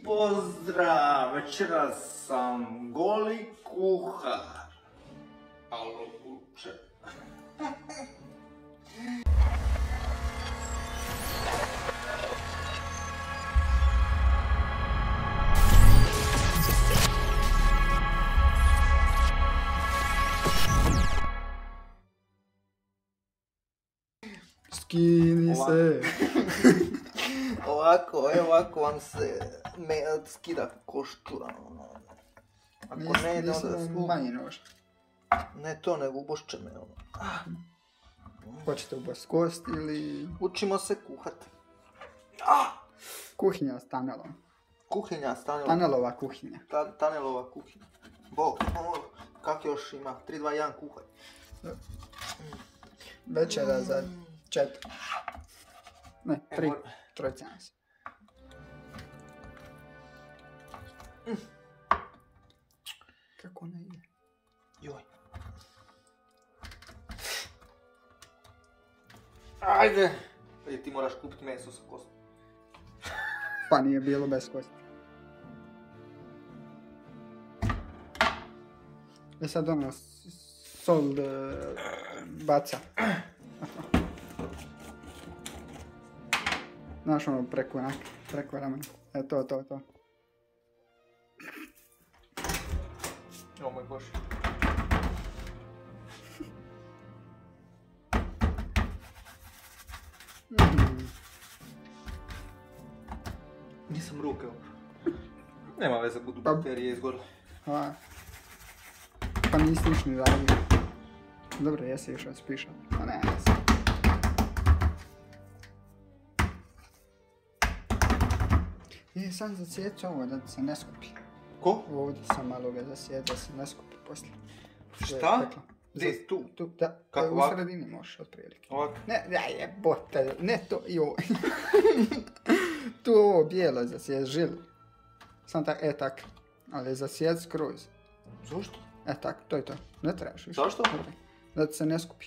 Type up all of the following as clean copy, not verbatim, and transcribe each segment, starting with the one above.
Pozdrav, večeras sam goli kuhar. Alo, buče. Skini se. Ovako vam se skida koštura. Ako ne ide onda Manje nož. Ne to, nego ubošće me. Hoćete ubost kost ili... Učimo se kuhat. Kuhinja s Tanelom. Kuhinja s Tanelom. Tanelova kuhinja. Tanelova kuhinja. Bog, kak još ima? 3, 2, 1 kuhaj. Večera za 4. Ne, 3. Trojica nas. Kako ona ide? Joj. Ajde! Ti moraš kupiti meso sa kostom. Pa nije bilo bez kosti. I sad ono, sol baca. Znaš ono preko ramena. To. O moj Bože. Nisam ruke opro. Nema veze, budu bakterije izgore. Pa nisi niš ni radio. Dobro, jesi išao spišao. Pa ne, jesi. Sam zasjeći ovo da se ne skupi. Ko? Ovdje sam malo ga zasjeći da se ne skupi poslije. Šta? Gdje? Tu? Da, kako u sredini možeš otprilike. Ovako? Ne, jebote, ne to, joj. Tu ovo bijelo zasjeći, žil. Sam tak, tak. Ali zasjeći skroz. Zašto? Tak, to je to. Ne trebaš više. Zašto? Da se ne skupi.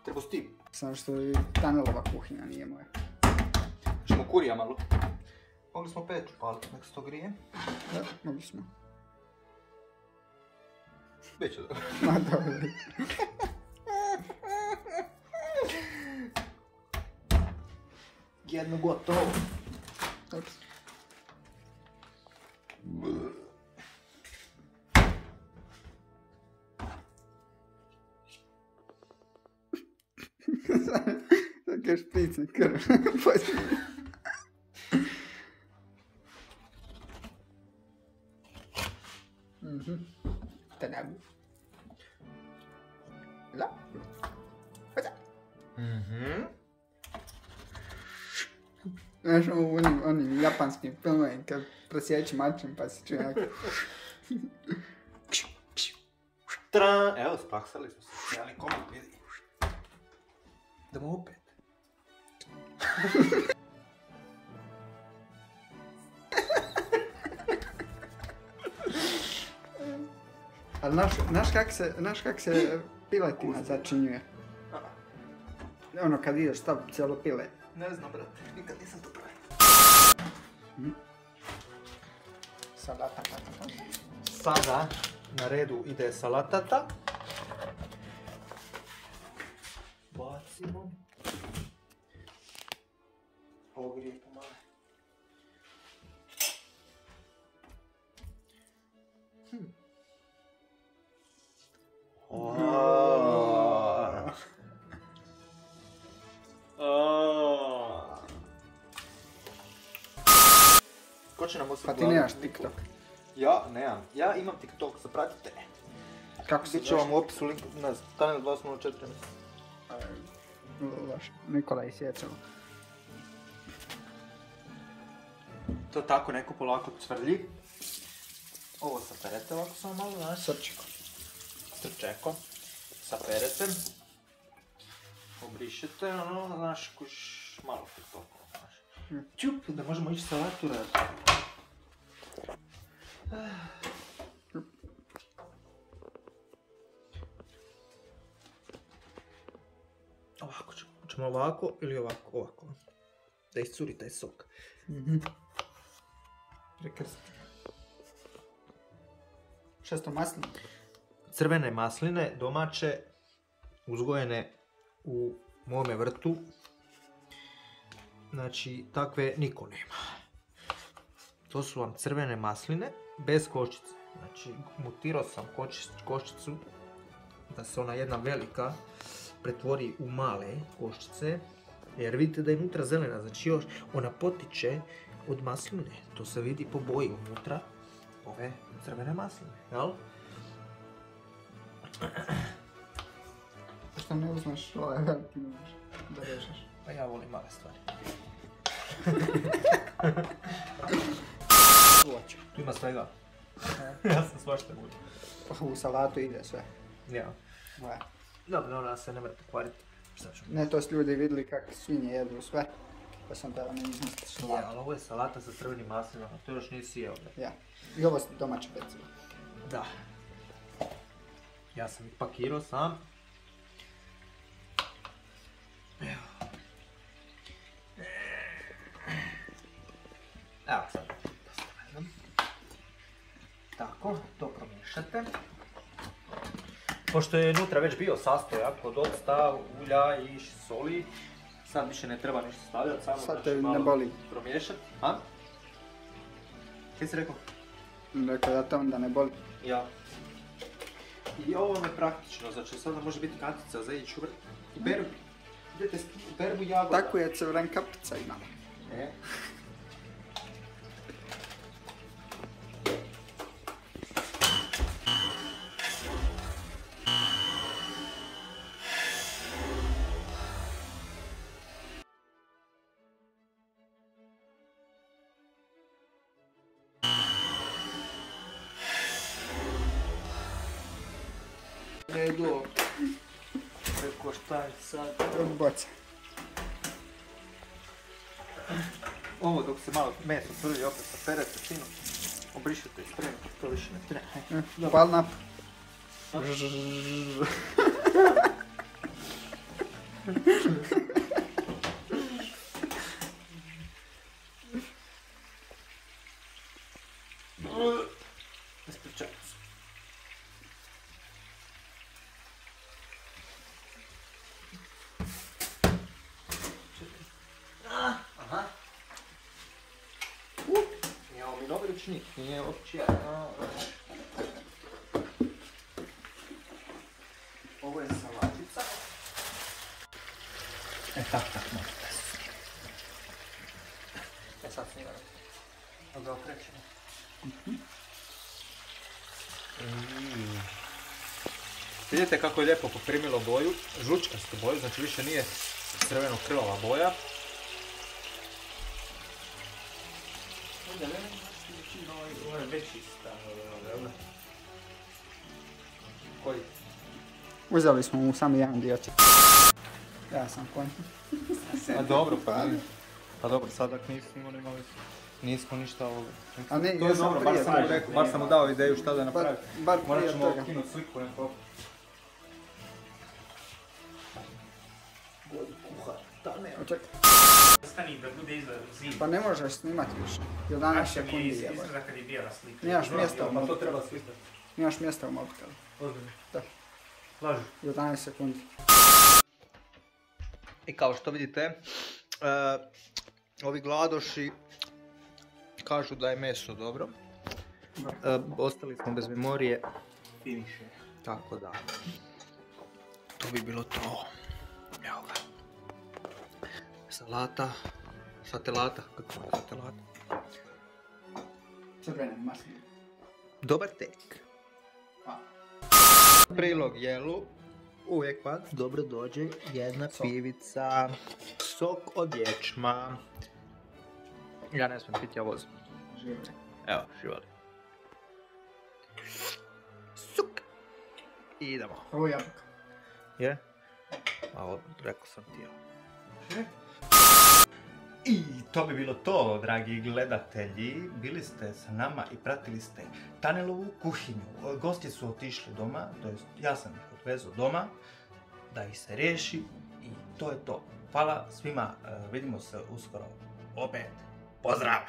Treba s tim. Samo što i Tanelova kuhinja nije moja. Ćemo kurija malo. Mogli smo peć upaliti, nek se to grije. Da, mogli smo. Biće dobro. Ma dobro. Jedno gotovo. Dobro. Tako špicen krv. Tanabu. La. Hoda. Znaš u onim japanskim filmovima kad prosjeći mačem pa se čuje onako. Evo, spaksali smo se. Jeli komad, vidi. Idemo opet. Ali znaš kak se piletina začinjuje? Ono kad ideš stav cijelo pile. Ne znam, brate, nikad nisam to pravio. Salata. Sada na redu ide salatata. Bacimo. Ogrije pomalo. Ko će nam osim Pa ti nemaš TikTok. Ja nemam. Ja imam TikTok, zapratite. Kako se Bit će vam u opisu link na Tanel 204. Nikola i sječemo. To tako neko polako cvrlji. Ovo saperete ovako samo malo, znaš? Srčeko. Saperete. Obrišete, ono, znaš, kuš malo TikToku, znaš. Čup, da možemo ići salatu raditi. Ovako ćemo ovako ili ovako, ovako. Da iscuri taj sok. prekrstiti. Šesto masline. Crvene masline, domaće, uzgojene u mome vrtu. Znači, takve niko nema. To su vam crvene masline bez koščice. Znači, mutirao sam koščicu da se ona jedna velika pretvori u male koščice. Jer vidite da je unutra zelena, znači još ona potiče od masline. To se vidi po boji unutra ove crvene masline, jel? Što ne uzmeš ovaj veliki nož da režeš? Pa ja volim male stvari. Voće. Tu ima svega. Ja sam svašta volim. U salatu ide sve. Ja. Dobro, ona se ne mora pokvariti. Ne, to su ljudi vidjeli kako svinje jedu sve. Pa sam tada ne izmisliti salatu. Ja, ali ovo je salata sa crvenim maslinama, to još nisi jeo. Ja. I ovo su domaće pecivo. Da. Ja sam ih pakirao sam. Evo. Evo sad. Tako, to promiješate. Pošto je unutra već bio sastojak od octa, ulja i soli, sad više ne treba ništa stavljati, samo sad znači malo ne boli. promiješati. A? Kaj si rekao? Rekao da to onda ne boli. Ja. I ovo vam je praktično, znači sada može biti kantica za ići u vrt. I berbu. Idete s berbu jagoda. Tako je crven kapica imala. E. Redu. Preko šta je sad? Boca. Ovo dok se malo meso prvi opet saperete sinu, obrišete i spremite, to više ne treba. Pal nap. Ispričavam se. Aha. Imamo mi novi ručnik, nije uopće ovo je salatica. Tak, možete se snimati. Sad snimamo. Da ga okrećemo. Vidite kako je lijepo poprimilo boju, žučkastu boju, znači više nije crveno-krvava boja. Ovo je veći stan, koji? Uzeli smo mu samo jedan dio. Ja sam konj. A dobro, pa dobro, sad ako nismo ništa ovoga. A ne, to je dobro, bar sam mu dao ideju šta da napravi. Bar morat prije ćemo toga. kinut sliku neko. Očekaj. Stani da bude iza zima. Pa ne možeš snimati više. 11 sekundi je. Izgleda kad je bijela slika. Nemaš mjesta u Pa to mobitelu. treba slikati. Nemaš mjesta u mobitelu. Ozbiljno. Da. Lažu. 11 sekundi. I kao što vidite, ovi gladoši kažu da je meso dobro. Ostali smo bez memorije. Finiše. Tako da, to bi bilo to. Evo ga. Salata, satelata, kako je satelata? Crvene masline. Dobar tek. Prilog jelu, uvijek vam dobro dođe jedna pivica, sok od ječma. Ja ne smijem piti, ja vozim. Živali. Evo, živali. Suk! I idemo. Ovo je jabuka. Je? A rekao sam ti evo. I to bi bilo to, dragi gledatelji. Bili ste sa nama i pratili ste Tanelovu kuhinju. Gosti su otišli doma, to jest ja sam ih odvezao doma, da ih se riješi i to je to. Hvala svima, vidimo se uskoro opet. Pozdrav!